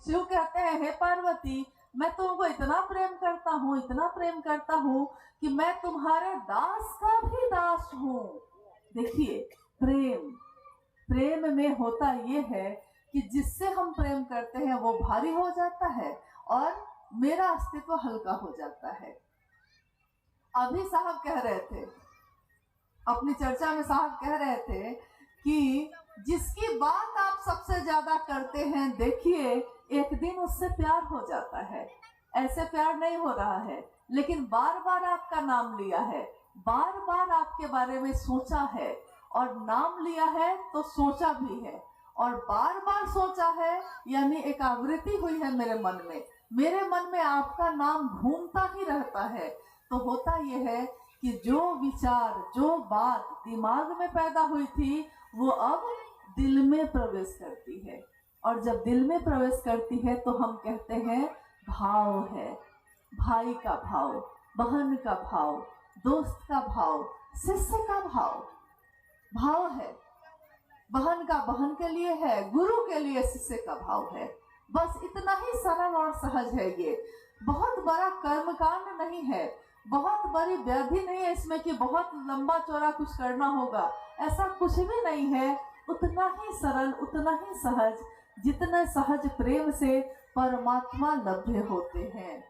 शिव कहते हैं, हे पार्वती, मैं तुमको इतना प्रेम करता हूँ, इतना प्रेम करता हूँ कि मैं तुम्हारे दास का भी दास हूँ। देखिए, प्रेम प्रेम में होता ये है कि जिससे हम प्रेम करते हैं वो भारी हो जाता है और मेरा अस्तित्व हल्का हो जाता है। अभी साहब कह रहे थे, अपनी चर्चा में साहब कह रहे थे कि जिसकी बात आप सबसे ज्यादा करते हैं, देखिए एक दिन उससे प्यार हो जाता है। ऐसे प्यार नहीं हो रहा है, लेकिन बार बार आपका नाम लिया है, बार बार आपके बारे में सोचा है, और नाम लिया है तो सोचा भी है, और बार बार सोचा है, यानी एक आवृत्ति हुई है मेरे मन में आपका नाम घूमता ही रहता है। तो होता यह है कि जो विचार, जो बात दिमाग में पैदा हुई थी, वो अब दिल में प्रवेश करती है, और जब दिल में प्रवेश करती है तो हम कहते हैं भाव है। भाई का भाव, बहन का भाव, दोस्त का भाव, शिष्य का भाव है। बहन का बहन के लिए है, गुरु के लिए शिष्य का भाव है। बस इतना ही सरल और सहज है। ये बहुत बड़ा कर्मकांड नहीं है, बहुत बड़ी व्याधि नहीं है इसमें कि बहुत लंबा चौड़ा कुछ करना होगा, ऐसा कुछ भी नहीं है। उतना ही सरल, उतना ही सहज, जितने सहज प्रेम से परमात्मा लभ्य होते हैं।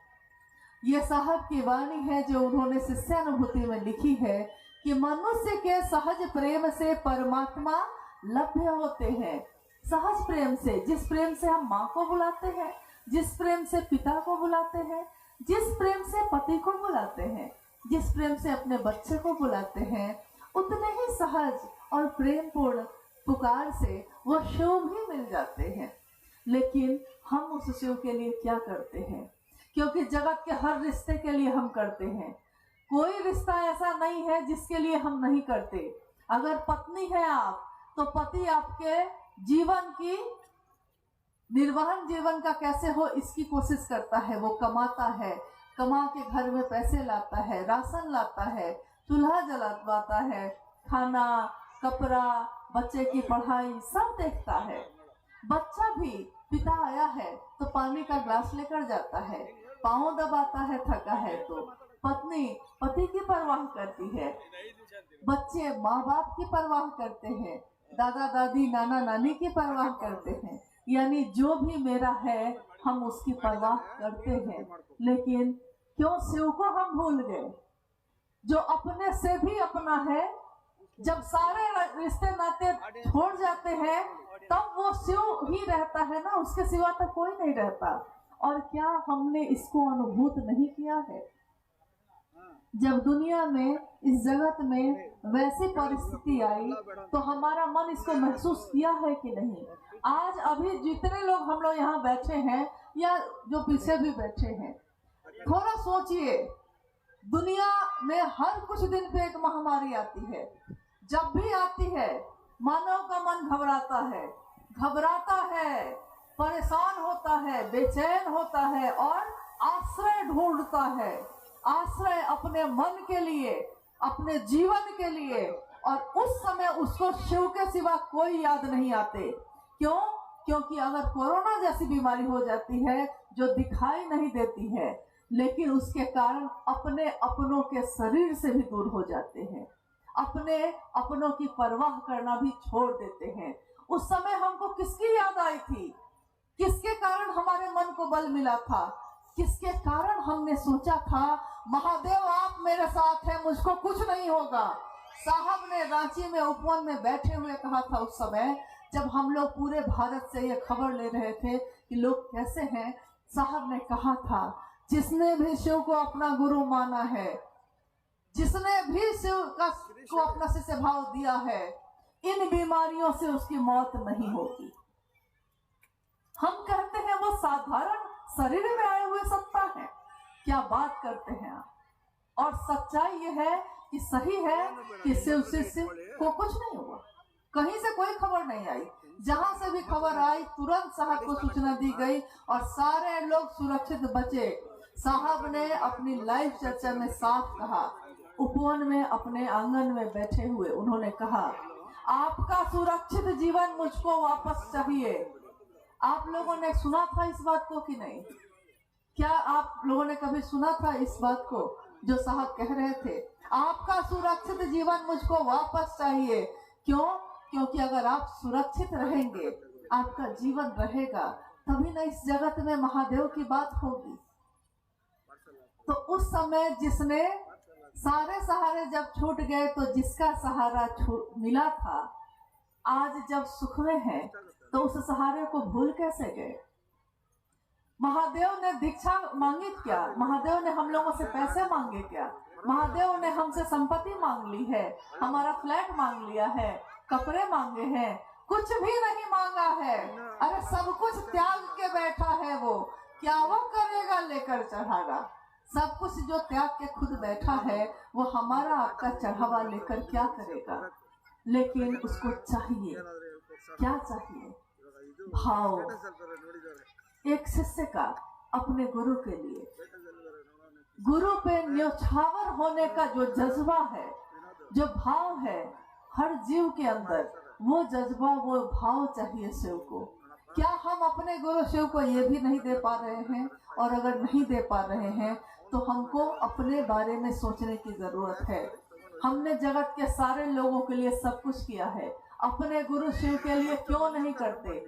ये साहब की वाणी है जो उन्होंने शिष्यानुभूति में लिखी है कि मनुष्य के सहज प्रेम से परमात्मा लभ्य होते हैं। सहज प्रेम से, जिस प्रेम से हम माँ को बुलाते हैं, जिस प्रेम से पिता को बुलाते हैं, जिस प्रेम से पति को बुलाते हैं, जिस प्रेम से अपने बच्चे को बुलाते हैं, उतने ही सहज और प्रेमपूर्ण पुकार से वो शिव भी मिल जाते हैं। लेकिन हम उस शिव के लिए क्या करते हैं? क्योंकि जगत के हर रिश्ते के लिए हम करते हैं। कोई रिश्ता ऐसा नहीं है जिसके लिए हम नहीं करते। अगर पत्नी है आप, तो पति आपके जीवन की निर्वहन जीवन का कैसे हो इसकी कोशिश करता है। वो कमाता है, कमा के घर में पैसे लाता है, राशन लाता है, चूल्हा जलाता है, खाना, कपड़ा, बच्चे की पढ़ाई सब देखता है। बच्चा भी, पिता आया है तो पानी का ग्लास लेकर जाता है, पाँव दबाता है थका है तो। पत्नी पति की परवाह करती है, बच्चे माँ बाप की परवाह करते हैं, दादा दादी नाना नानी की परवाह करते हैं। यानी जो भी मेरा है हम उसकी परवाह करते हैं। लेकिन क्यों शिव को हम भूल गए, जो अपने से भी अपना है? जब सारे रिश्ते नाते छोड़ जाते हैं तब वो शिव ही रहता है ना, उसके सिवा तो कोई नहीं रहता। और क्या हमने इसको अनुभूत नहीं किया है? जब दुनिया में, इस जगत में वैसी परिस्थिति आई तो हमारा मन इसको महसूस किया है कि नहीं? आज अभी जितने लोग हम लोग यहाँ बैठे हैं या जो पीछे भी बैठे हैं, थोड़ा सोचिए, दुनिया में हर कुछ दिन पे एक महामारी आती है। जब भी आती है मानव का मन घबराता है, परेशान होता है, बेचैन होता है और आश्रय ढूंढता है। आश्रय अपने मन के लिए, अपने जीवन के लिए, और उस समय उसको शिव के सिवा कोई याद नहीं आते। क्यों? क्योंकि अगर कोरोना जैसी बीमारी हो जाती है जो दिखाई नहीं देती है, लेकिन उसके कारण अपने अपनों के शरीर से भी दूर हो जाते हैं, अपने अपनों की परवाह करना भी छोड़ देते हैं। उस समय हमको किसकी याद आई थी? किसके कारण हमारे मन को बल मिला था? किसके कारण हमने सोचा था महादेव आप मेरे साथ हैं, मुझको कुछ नहीं होगा? साहब ने रांची में उपवन में बैठे हुए कहा था उस समय, जब हम लोग पूरे भारत से ये खबर ले रहे थे कि लोग कैसे हैं। साहब ने कहा था जिसने भी शिव को अपना गुरु माना है, जिसने भी शिव को अपना शिष्य भाव दिया है, इन बीमारियों से उसकी मौत नहीं होगी। हम कहते हैं वो साधारण शरीर में आए हुए सत्ता है। क्या बात करते हैं आप? और सच्चाई ये है कि सही है कि शिव शिष्य को कुछ नहीं हुआ, कहीं से कोई खबर नहीं आई। जहां से भी खबर आई तुरंत साहब को सूचना दी गई और सारे लोग सुरक्षित बचे। साहब ने अपनी लाइव चर्चा में साफ कहा, उपवन में अपने आंगन में बैठे हुए उन्होंने कहा, आपका सुरक्षित जीवन मुझको वापस चाहिए, आप लोगों ने सुना था इस बात को कि नहीं? क्या आप लोगों ने कभी सुना था इस बात को जो साहब कह रहे थे, आपका सुरक्षित जीवन मुझको वापस चाहिए। क्यों? क्योंकि अगर आप सुरक्षित रहेंगे, आपका जीवन रहेगा, तभी ना इस जगत में महादेव की बात होगी। तो उस समय जिसने सारे सहारे जब छूट गए, तो जिसका सहारा मिला था, आज जब सुख में है तो उस सहारे को भूल कैसे गए? महादेव ने दीक्षा मांगी क्या? महादेव ने हम लोगों से पैसे मांगे क्या? महादेव ने हमसे संपत्ति मांग ली है, हमारा फ्लैट मांग लिया है, कपड़े मांगे हैं? कुछ भी नहीं मांगा है। अरे सब कुछ त्याग के बैठा है वो। क्या वो करेगा? लेकर चढ़ागा। सब कुछ जो त्याग के खुद बैठा है, वो हमारा आपका चढ़ावा लेकर क्या करेगा? लेकिन उसको चाहिए क्या? चाहिए भाव। एक शिष्य का अपने गुरु के लिए, गुरु पे न्योछावर होने का जो जज्बा है, जो भाव है हर जीव के अंदर, वो जज्बा, वो भाव चाहिए शिव को। क्या हम अपने गुरु शिव को ये भी नहीं दे पा रहे हैं? और अगर नहीं दे पा रहे हैं तो हमको अपने बारे में सोचने की जरूरत है। हमने जगत के सारे लोगों के लिए सब कुछ किया है, अपने गुरु शिव के लिए क्यों नहीं करते?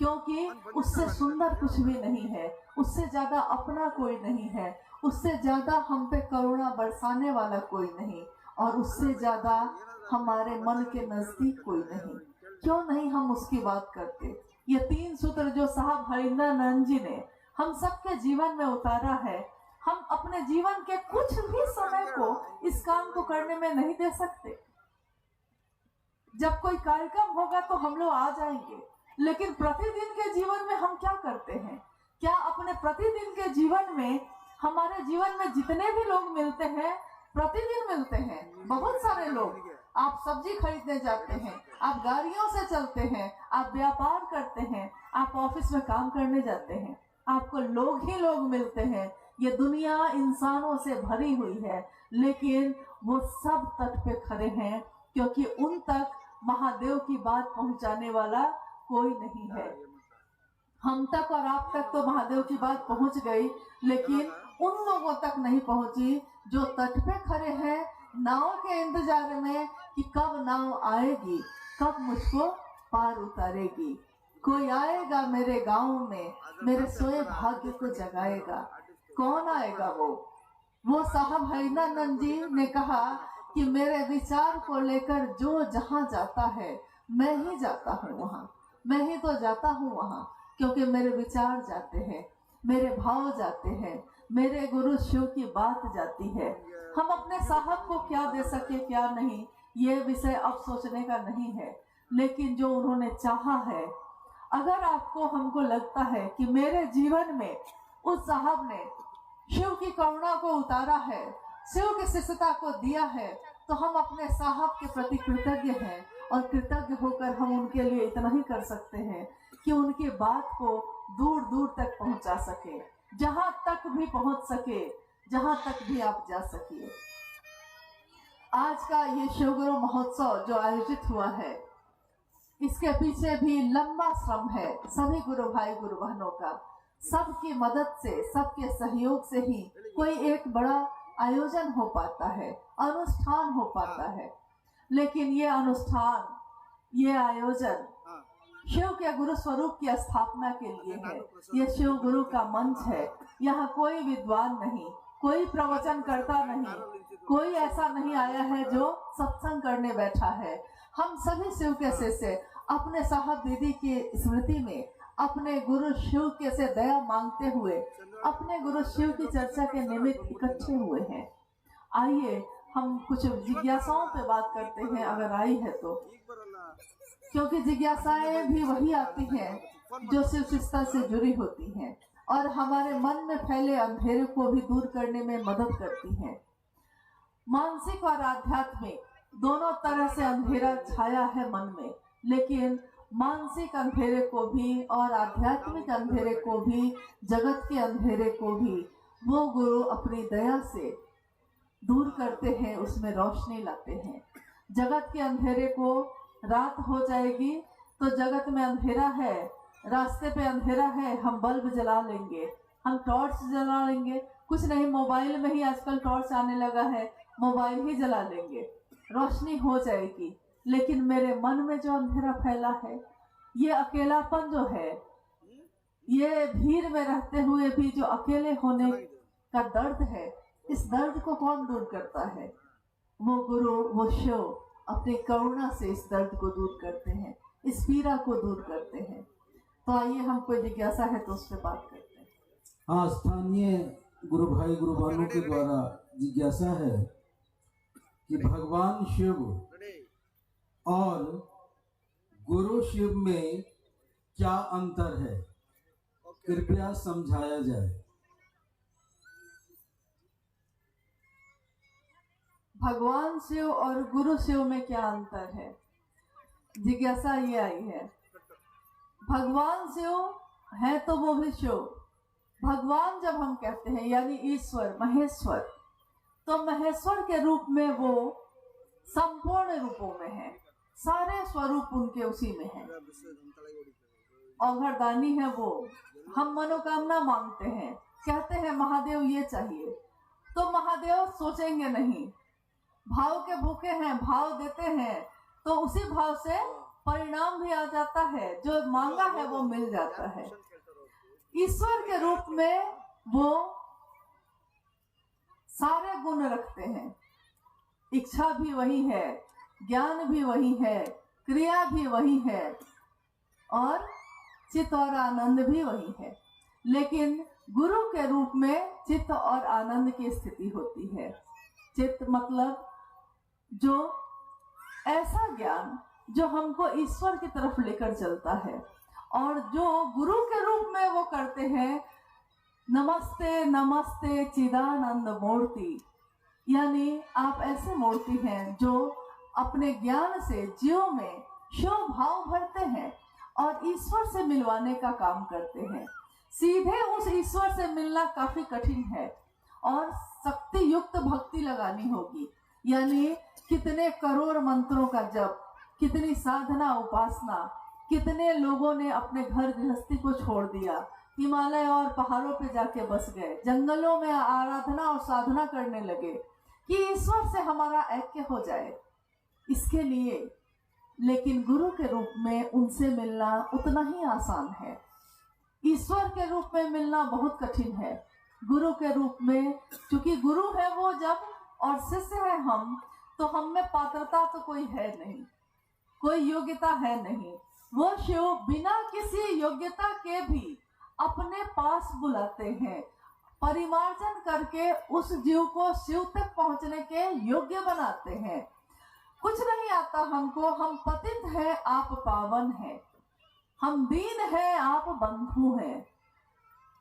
क्योंकि उससे सुंदर कुछ भी नहीं है, उससे ज्यादा अपना कोई नहीं है, उससे ज्यादा हम पे करुणा बरसाने वाला कोई नहीं, और उससे ज्यादा हमारे मन के नजदीक कोई नहीं। क्यों नहीं हम उसकी बात करते? ये 3 सूत्र जो साहब हरिंद्रानंद जी ने हम सबके जीवन में उतारा है, हम अपने जीवन के कुछ भी समय को इस काम को करने में नहीं दे सकते। जब कोई कार्यक्रम होगा तो हम लोग आ जाएंगे, लेकिन प्रतिदिन के जीवन में हम क्या करते हैं? क्या अपने प्रतिदिन के जीवन में, हमारे जीवन में जितने भी लोग मिलते हैं, प्रतिदिन मिलते हैं बहुत सारे लोग। आप सब्जी खरीदने जाते हैं, आप गाड़ियों से चलते हैं, आप व्यापार करते हैं, आप ऑफिस में काम करने जाते हैं, आपको लोग ही लोग मिलते हैं। ये दुनिया इंसानों से भरी हुई है, लेकिन वो सब तट पे खड़े हैं, क्योंकि उन तक महादेव की बात पहुंचाने वाला कोई नहीं है। हम तक और आप तक तो महादेव की बात पहुंच गई, लेकिन उन लोगों तक नहीं पहुंची जो तट पे खड़े हैं नाव के इंतजार में कि कब नाव आएगी, कब मुझको पार उतारेगी। कोई आएगा मेरे गांव में, मेरे सोए भाग्य को जगाएगा। कौन आएगा? वो साहब हरिंद्रानंद जी ने कहा कि मेरे विचार को लेकर जो जहां जाता है, मैं ही जाता हूँ वहां, मैं ही तो जाता हूँ वहां, क्योंकि मेरे विचार जाते हैं, मेरे भाव जाते हैं, मेरे गुरु शिव की बात जाती है। हम अपने साहब को क्या दे सके क्या नहीं, ये विषय अब सोचने का नहीं है, लेकिन जो उन्होंने चाहा है, अगर आपको, हमको लगता है कि मेरे जीवन में उस साहब ने शिव की करुणा को उतारा है, शिव की शिष्यता को दिया है, तो हम अपने साहब के प्रति कृतज्ञ हैं, और कृतज्ञ होकर हम उनके लिए इतना ही कर सकते हैं कि उनकी बात को दूर दूर तक पहुंचा सके, जहां तक भी पहुंच सके, जहां तक भी आप जा सकिए। आज का ये शिवगुरु महोत्सव जो आयोजित हुआ है, इसके पीछे भी लंबा श्रम है सभी गुरु भाई गुरु बहनों का। सबकी मदद से, सबके सहयोग से ही कोई एक बड़ा आयोजन हो पाता है, अनुष्ठान हो पाता है। लेकिन ये अनुष्ठान, ये आयोजन शिव के गुरु स्वरूप की स्थापना के लिए है। ये शिव गुरु का मंच है। यहाँ कोई विद्वान नहीं, कोई प्रवचन करता नहीं, कोई ऐसा नहीं आया है जो सत्संग करने बैठा है। हम सभी शिव के शिष्य अपने साहब दीदी की स्मृति में, अपने गुरु शिव के से दया मांगते हुए, अपने गुरु शिव की चर्चा के निमित्त इकट्ठे हुए हैं। आइए हम कुछ जिज्ञासाओं पे बात करते हैं, अगर आई है तो, क्योंकि जिज्ञासाएं भी वही आती हैं जो शिव शिष्टता से जुड़ी होती हैं, और हमारे मन में फैले अंधेरे को भी दूर करने में मदद करती हैं। मानसिक और आध्यात्मिक दोनों तरह से अंधेरा छाया है मन में, लेकिन मानसिक अंधेरे को भी और आध्यात्मिक अंधेरे को भी, जगत के अंधेरे को भी वो गुरु अपनी दया से दूर करते हैं, उसमें रोशनी लाते हैं। जगत के अंधेरे को, रात हो जाएगी तो जगत में अंधेरा है, रास्ते पे अंधेरा है, हम बल्ब जला लेंगे, हम टॉर्च जला लेंगे, कुछ नहीं मोबाइल में ही आजकल टॉर्च आने लगा है, मोबाइल ही जला लेंगे, रोशनी हो जाएगी। लेकिन मेरे मन में जो अंधेरा फैला है, ये अकेलापन जो है, ये भीड़ में रहते हुए भी जो अकेले होने का दर्द है, इस दर्द को कौन दूर करता है? वो गुरु, वो शिव अपनी करुणा से इस दर्द को दूर करते हैं, इस पीड़ा को दूर करते हैं। तो आइए, हम कोई जिज्ञासा है तो उस पर बात करते हैं। हाँ, स्थानीय गुरु भाई गुरु बालों के द्वारा जिज्ञासा है कि भगवान शिव और गुरु शिव में क्या अंतर है, कृपया समझाया जाए। भगवान शिव और गुरु शिव में क्या अंतर है? जिज्ञासा ये आई है। भगवान शिव है तो वो भी शिव। भगवान जब हम कहते हैं यानी ईश्वर, महेश्वर, तो महेश्वर के रूप में वो संपूर्ण रूपों में है, सारे स्वरूप उनके उसी में है। औघड़दानी है वो। हम मनोकामना मांगते हैं, कहते हैं महादेव ये चाहिए, तो महादेव सोचेंगे नहीं, भाव के भूखे हैं, भाव देते हैं, तो उसी भाव से परिणाम भी आ जाता है, जो मांगा है वो मिल जाता है। ईश्वर के रूप में वो सारे गुण रखते हैं, इच्छा भी वही है, ज्ञान भी वही है, क्रिया भी वही है, और चित्त और आनंद भी वही है। लेकिन गुरु के रूप में चित्त और आनंद की स्थिति होती है। चित्त मतलब जो ऐसा ज्ञान जो हमको ईश्वर की तरफ लेकर चलता है, और जो गुरु के रूप में वो करते हैं नमस्ते नमस्ते चिदानंद मूर्ति, यानी आप ऐसे मूर्ति हैं जो अपने ज्ञान से जीव में शिव भाव भरते हैं और ईश्वर से मिलवाने का काम करते हैं। सीधे उस ईश्वर से मिलना काफी कठिन है और शक्ति युक्त भक्ति लगानी होगी, यानी कितने करोड़ मंत्रों का जप, कितनी साधना उपासना, कितने लोगों ने अपने घर गृहस्थी को छोड़ दिया, हिमालय और पहाड़ों पे जाके बस गए, जंगलों में आराधना और साधना करने लगे कि ईश्वर से हमारा ऐक्य हो जाए, इसके लिए। लेकिन गुरु के रूप में उनसे मिलना उतना ही आसान है। ईश्वर के रूप में मिलना बहुत कठिन है। गुरु के रूप में, चूंकि गुरु है वो जब और शिष्य है हम, तो हम में पात्रता तो कोई है नहीं, कोई योग्यता है नहीं। वो शिव बिना किसी योग्यता के भी अपने पास बुलाते हैं, परिमार्जन करके उस जीव को शिव तक पहुंचने के योग्य बनाते हैं। कुछ नहीं आता हमको, हम पतित हैं, आप पावन हैं, हम दीन हैं, आप बंधु हैं,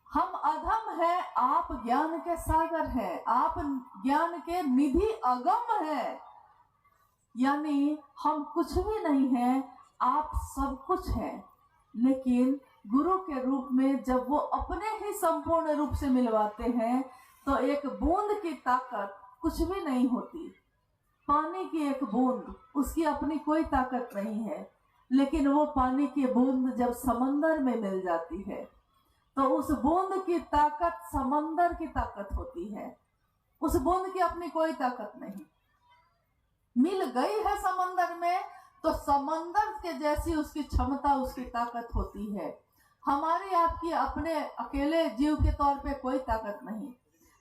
हम अधम हैं, आप ज्ञान के सागर हैं, आप ज्ञान के निधि अगम हैं, यानी हम कुछ भी नहीं हैं, आप सब कुछ हैं। लेकिन गुरु के रूप में जब वो अपने ही संपूर्ण रूप से मिलवाते हैं, तो एक बूंद की ताकत कुछ भी नहीं होती। पानी की एक बूंद, उसकी अपनी कोई ताकत नहीं है, लेकिन वो पानी की बूंद जब समंदर में मिल जाती है, तो उस बूंद की ताकत समंदर की ताकत होती है। उस बूंद की अपनी कोई ताकत नहीं, मिल गई है समंदर में, तो समंदर के जैसी उसकी क्षमता, उसकी ताकत होती है। हमारी आपकी अपने अकेले जीव के तौर पे कोई ताकत नहीं,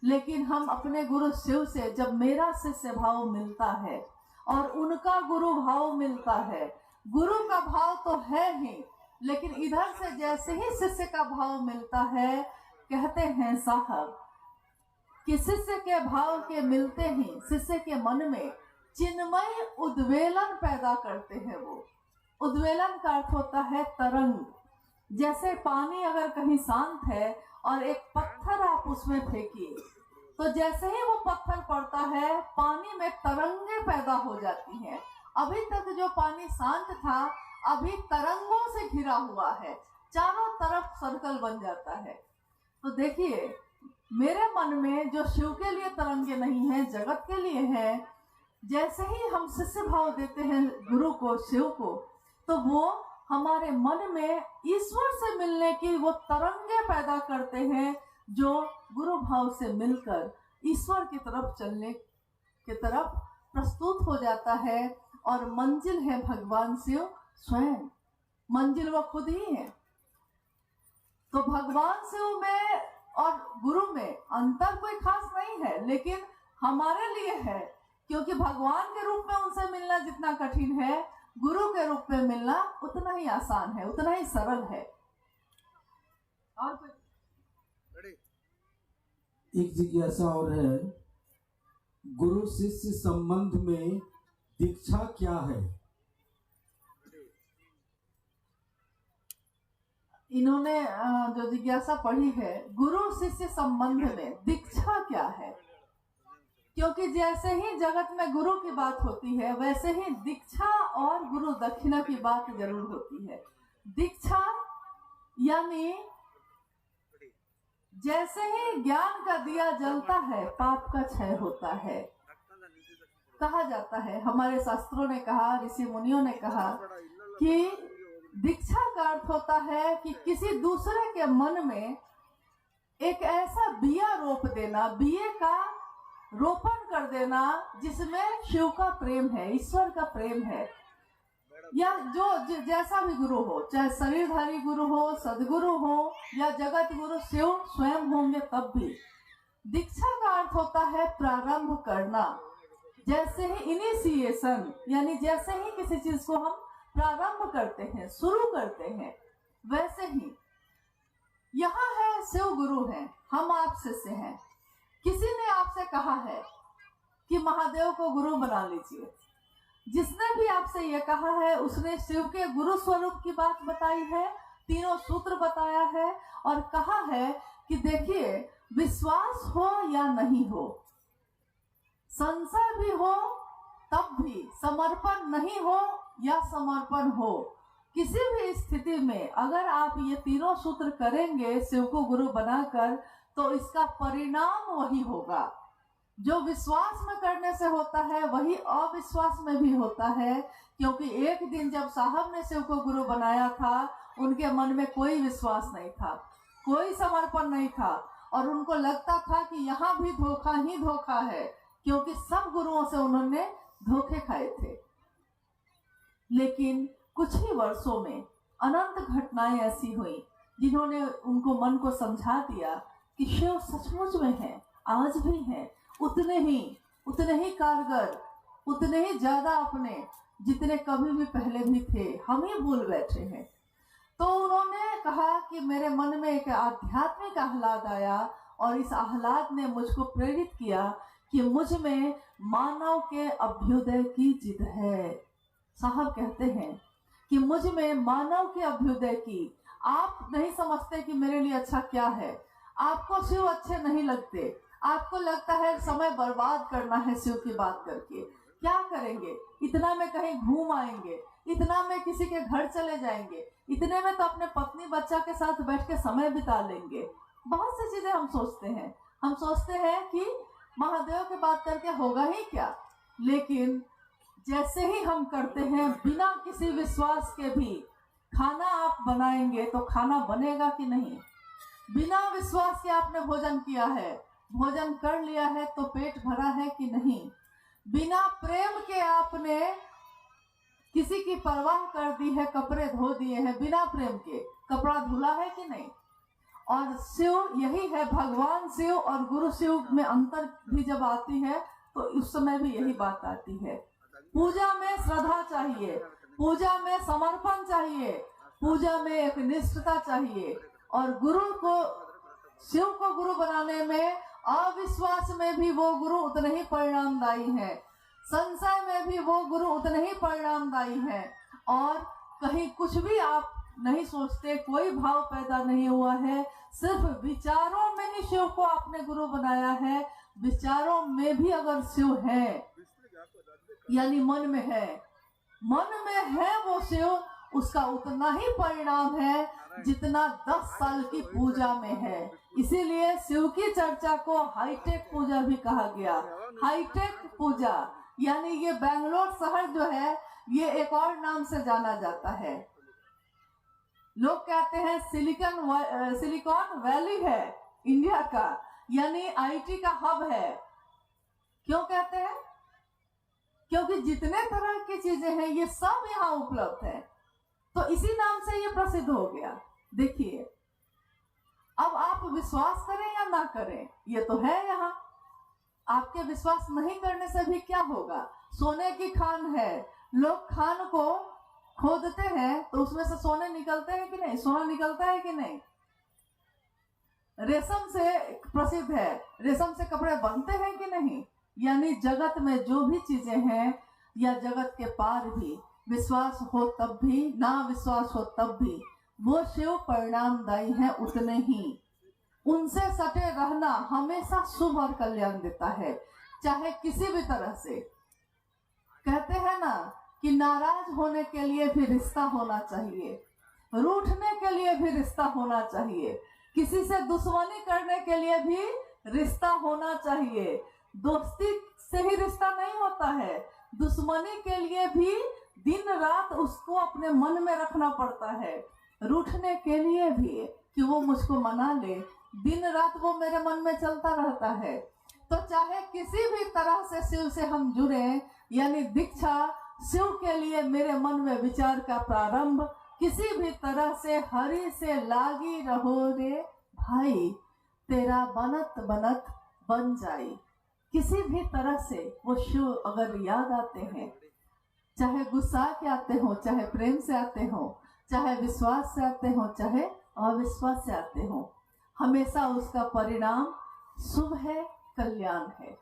लेकिन हम अपने गुरु शिव से जब मेरा शिष्य भाव मिलता है और उनका गुरु भाव मिलता है, गुरु का भाव तो है ही, लेकिन इधर से जैसे ही शिष्य का भाव मिलता है, कहते हैं साहब कि शिष्य के भाव के मिलते ही शिष्य के मन में चिन्मय उद्वेलन पैदा करते हैं। वो उद्वेलन का अर्थ होता है तरंग। जैसे पानी अगर कहीं शांत है और एक पत्थर आप उसमें फेंकिए, तो जैसे ही वो पत्थर पड़ता है, पानी में तरंगे पैदा हो जाती हैं। अभी तक जो पानी शांत था, अभी तरंगों से घिरा हुआ है, चारों तरफ सर्कल बन जाता है। तो देखिए, मेरे मन में जो शिव के लिए तरंगे नहीं है, जगत के लिए है, जैसे ही हम शिष्य भाव देते हैं गुरु को, शिव को, तो वो हमारे मन में ईश्वर से मिलने की वो तरंगे पैदा करते हैं, जो गुरु भाव से मिलकर ईश्वर की तरफ चलने की तरफ प्रस्तुत हो जाता है। और मंजिल है भगवान शिव स्वयं, मंजिल वो खुद ही है। तो भगवान शिव में और गुरु में अंतर कोई खास नहीं है, लेकिन हमारे लिए है, क्योंकि भगवान के रूप में उनसे मिलना जितना कठिन है, गुरु के रूप में मिलना उतना ही आसान है, उतना ही सरल है। और कोई एक जिज्ञासा और है, गुरु शिष्य संबंध में दीक्षा क्या है? इन्होंने जो जिज्ञासा पढ़ी है, गुरु शिष्य संबंध में दीक्षा क्या है, क्योंकि जैसे ही जगत में गुरु की बात होती है, वैसे ही दीक्षा और गुरु दक्षिणा की बात जरूर होती है। दीक्षा यानी जैसे ही ज्ञान का दिया जलता है, पाप का क्षय होता है। कहा जाता है, हमारे शास्त्रों ने कहा, ऋषि मुनियों ने कहा कि दीक्षा का अर्थ होता है कि किसी दूसरे के मन में एक ऐसा बिया रोप देना, बिये का रोपण कर देना, जिसमें शिव का प्रेम है, ईश्वर का प्रेम है, या जो जैसा भी गुरु हो, चाहे शरीरधारी गुरु हो, सदगुरु हो, या जगत गुरु शिव स्वयं होंगे, तब भी दीक्षा का अर्थ होता है प्रारंभ करना। जैसे ही इनिशिएशन, यानी जैसे ही किसी चीज को हम प्रारंभ करते हैं, शुरू करते हैं, वैसे ही यहाँ है शिव गुरु हैं, हम आप शिष्य हैं। किसी ने आपसे कहा है कि महादेव को गुरु बना लीजिए, जिसने भी आपसे ये कहा है उसने शिव के गुरु स्वरूप की बात बताई है, तीनों सूत्र बताया है, और कहा है कि देखिए, विश्वास हो या नहीं हो, संशय भी हो तब भी, समर्पण नहीं हो या समर्पण हो, किसी भी स्थिति में अगर आप ये तीनों सूत्र करेंगे शिव को गुरु बनाकर, तो इसका परिणाम वही होगा। जो विश्वास में करने से होता है, वही अविश्वास में भी होता है, क्योंकि एक दिन जब साहब ने शिव को गुरु बनाया था, उनके मन में कोई विश्वास नहीं था, कोई समर्पण नहीं था, और उनको लगता था कि यहाँ भी धोखा ही धोखा है, क्योंकि सब गुरुओं से उन्होंने धोखे खाए थे। लेकिन कुछ ही वर्षों में अनंत घटनाएं ऐसी हुई जिन्होंने उनको मन को समझा दिया कि शिव सचमुच में है, आज भी है, उतने ही कारगर, उतने ही ज्यादा अपने, जितने कभी भी पहले भी थे, हम ही भूल बैठे हैं। तो उन्होंने कहा कि मेरे मन में एक आध्यात्मिक आह्लाद आया, और इस आह्लाद ने मुझको प्रेरित किया कि मुझ में मानव के अभ्युदय की जिद है। साहब कहते हैं कि मुझ में मानव के अभ्युदय की, आप नहीं समझते कि मेरे लिए अच्छा क्या है, आपको शिव अच्छे नहीं लगते, आपको लगता है समय बर्बाद करना है शिव की बात करके, क्या करेंगे, इतना में कहीं घूम आएंगे, इतना में किसी के घर चले जाएंगे, इतने में तो अपने पत्नी बच्चा के साथ बैठ के समय बिता लेंगे। बहुत सी चीजें हम सोचते हैं, हम सोचते हैं कि महादेव की बात करके होगा ही क्या, लेकिन जैसे ही हम करते हैं, बिना किसी विश्वास के भी खाना आप बनाएंगे तो खाना बनेगा कि नहीं, बिना विश्वास के आपने भोजन किया है, भोजन कर लिया है तो पेट भरा है कि नहीं, बिना प्रेम के आपने किसी की परवाह कर दी है, कपड़े धो दिए हैं, बिना प्रेम के कपड़ा धुला है कि नहीं। और शिव यही है, भगवान शिव और गुरु शिव में अंतर भी जब आती है तो उस समय भी यही बात आती है। पूजा में श्रद्धा चाहिए, पूजा में समर्पण चाहिए, पूजा में एक निष्ठता चाहिए, और गुरु को, शिव को गुरु बनाने में अविश्वास में भी वो गुरु उतने ही परिणामदायी है, संशय में भी वो गुरु उतने ही परिणामदायी है, और कहीं कुछ भी आप नहीं सोचते, कोई भाव पैदा नहीं हुआ है, सिर्फ विचारों में ही शिव को आपने गुरु बनाया है। विचारों में भी अगर शिव है, यानी मन में है वो शिव, उसका उतना ही परिणाम है जितना 10 साल की पूजा में है। इसीलिए शिव की चर्चा को हाईटेक पूजा भी कहा गया। हाईटेक पूजा यानी ये बेंगलोर शहर जो है, ये एक और नाम से जाना जाता है, लोग कहते हैं सिलिकॉन वैली है इंडिया का, यानी आईटी का हब है। क्यों कहते हैं? क्योंकि जितने तरह की चीजें हैं ये सब यहाँ उपलब्ध है, तो इसी नाम से ये प्रसिद्ध हो गया। देखिए, अब आप विश्वास करें या ना करें, ये तो है यहाँ। आपके विश्वास नहीं करने से भी क्या होगा? सोने की खान है, लोग खान को खोदते हैं तो उसमें से सोने निकलते हैं कि नहीं? सोना निकलता है कि नहीं? रेशम से प्रसिद्ध है, रेशम से कपड़े बनते हैं कि नहीं? यानी जगत में जो भी चीजें हैं या जगत के पार भी, विश्वास हो तब भी, ना विश्वास हो तब भी, वो शिव परिणामदायी है उतने ही। उनसे सटे रहना हमेशा शुभ और कल्याण देता है, चाहे किसी भी तरह से। कहते हैं ना कि नाराज होने के लिए भी रिश्ता होना चाहिए, रूठने के लिए भी रिश्ता होना चाहिए, किसी से दुश्मनी करने के लिए भी रिश्ता होना चाहिए। दोस्ती से ही रिश्ता नहीं होता है, दुश्मनी के लिए भी दिन रात उसको अपने मन में रखना पड़ता है। रूठने के लिए भी कि वो मुझको मना ले, दिन रात वो मेरे मन में चलता रहता है। तो चाहे किसी भी तरह से शिव से हम जुड़े, यानी दीक्षा शिव के लिए मेरे मन में विचार का प्रारंभ, किसी भी तरह से हरि से लागी रहो रे भाई, तेरा बनत बनत बन जाई। किसी भी तरह से वो शिव अगर याद आते हैं, चाहे गुस्सा के आते हो, चाहे प्रेम से आते हो, चाहे विश्वास से आते हो, चाहे अविश्वास से आते हो, हमेशा उसका परिणाम शुभ है, कल्याण है।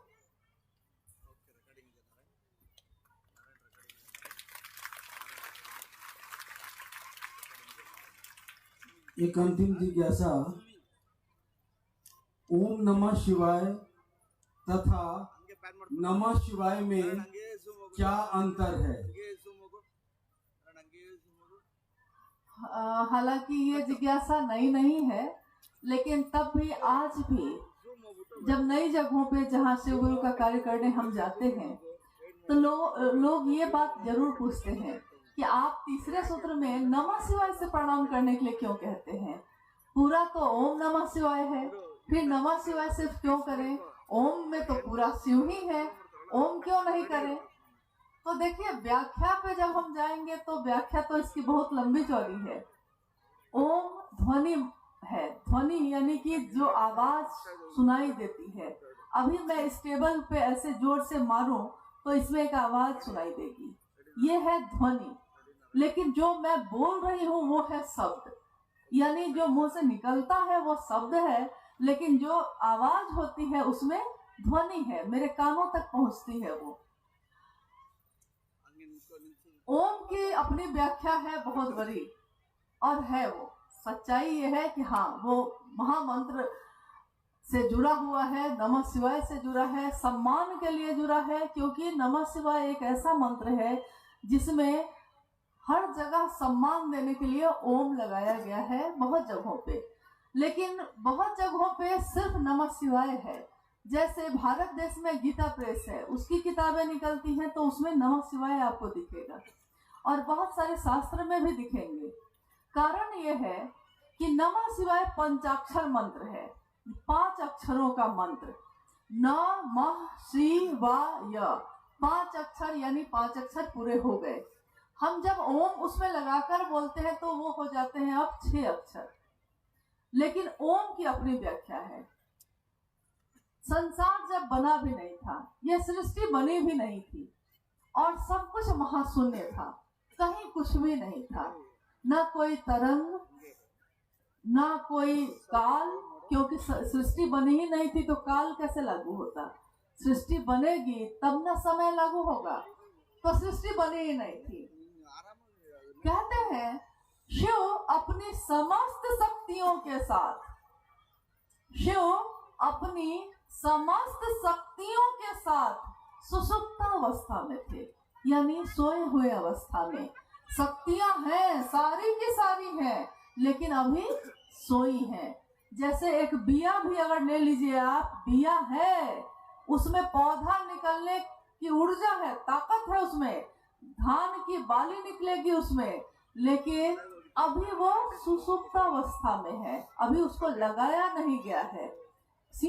एक अंतिम जिज्ञासा, ओम नमः शिवाय तथा नमः शिवाय में क्या अंतर है? हालांकि ये जिज्ञासा नई नहीं है, लेकिन तब भी आज भी जब नई जगहों पे जहाँ शिव गुरु का कार्य करने हम जाते हैं, तो लोग ये बात जरूर पूछते हैं कि आप तीसरे सूत्र में नमः शिवाय से प्रणाम करने के लिए क्यों कहते हैं? पूरा तो ओम नमः शिवाय है, फिर नमः शिवाय सिर्फ क्यों करें? ओम में तो पूरा शिव ही है, ओम क्यों नहीं करें? तो देखिए, व्याख्या पे जब हम जाएंगे तो व्याख्या तो इसकी बहुत लंबी चौड़ी है। ओम ध्वनि है, ध्वनि यानी कि जो आवाज सुनाई देती है। अभी मैं इस टेबल पे ऐसे जोर से मारूं तो इसमें एक आवाज सुनाई देगी, ये है ध्वनि। लेकिन जो मैं बोल रही हूँ वो है शब्द, यानी जो मुंह से निकलता है वो शब्द है, लेकिन जो आवाज होती है उसमें ध्वनि है, मेरे कानों तक पहुंचती है वो। ओम की अपनी व्याख्या है बहुत बड़ी, और है वो सच्चाई ये है कि हाँ, वो महामंत्र से जुड़ा हुआ है, नमः शिवाय से जुड़ा है, सम्मान के लिए जुड़ा है, क्योंकि नमः शिवाय एक ऐसा मंत्र है जिसमें हर जगह सम्मान देने के लिए ओम लगाया गया है बहुत जगहों पे। लेकिन बहुत जगहों पे सिर्फ नमः शिवाय है। जैसे भारत देश में गीता प्रेस है, उसकी किताबें निकलती हैं तो उसमें नमः शिवाय आपको दिखेगा, और बहुत सारे शास्त्र में भी दिखेंगे। कारण ये है कि नमः शिवाय पंचाक्षर मंत्र है, 5 अक्षरों का मंत्र। नमः शिवाय 5 अक्षर, यानी 5 अक्षर पूरे हो गए। हम जब ओम उसमें लगाकर बोलते हैं तो वो हो जाते हैं अब 6 अक्षर। लेकिन ओम की अपनी व्याख्या है। संसार जब बना भी नहीं था, यह सृष्टि बनी भी नहीं थी, और सब कुछ महाशून्य था, कहीं कुछ भी नहीं था, ना कोई तरंग, ना कोई काल, क्योंकि सृष्टि बनी ही नहीं थी तो काल कैसे लागू होता? सृष्टि बनेगी तब ना समय लागू होगा, तो सृष्टि बनी ही नहीं थी। कहते हैं शिव अपनी समस्त शक्तियों के साथ, शिव अपनी समस्त शक्तियों के साथ सुषुप्तावस्था में थे, यानी सोए हुए अवस्था में। शक्तियां हैं, सारी की सारी हैं, लेकिन अभी सोई हैं। जैसे एक बिया भी अगर ले लीजिए आप, बिया है, उसमें पौधा निकलने की ऊर्जा है, ताकत है उसमें, धान की बाली निकलेगी उसमें, लेकिन अभी वो सुसुप्तावस्था में है, अभी उसको लगाया नहीं गया है।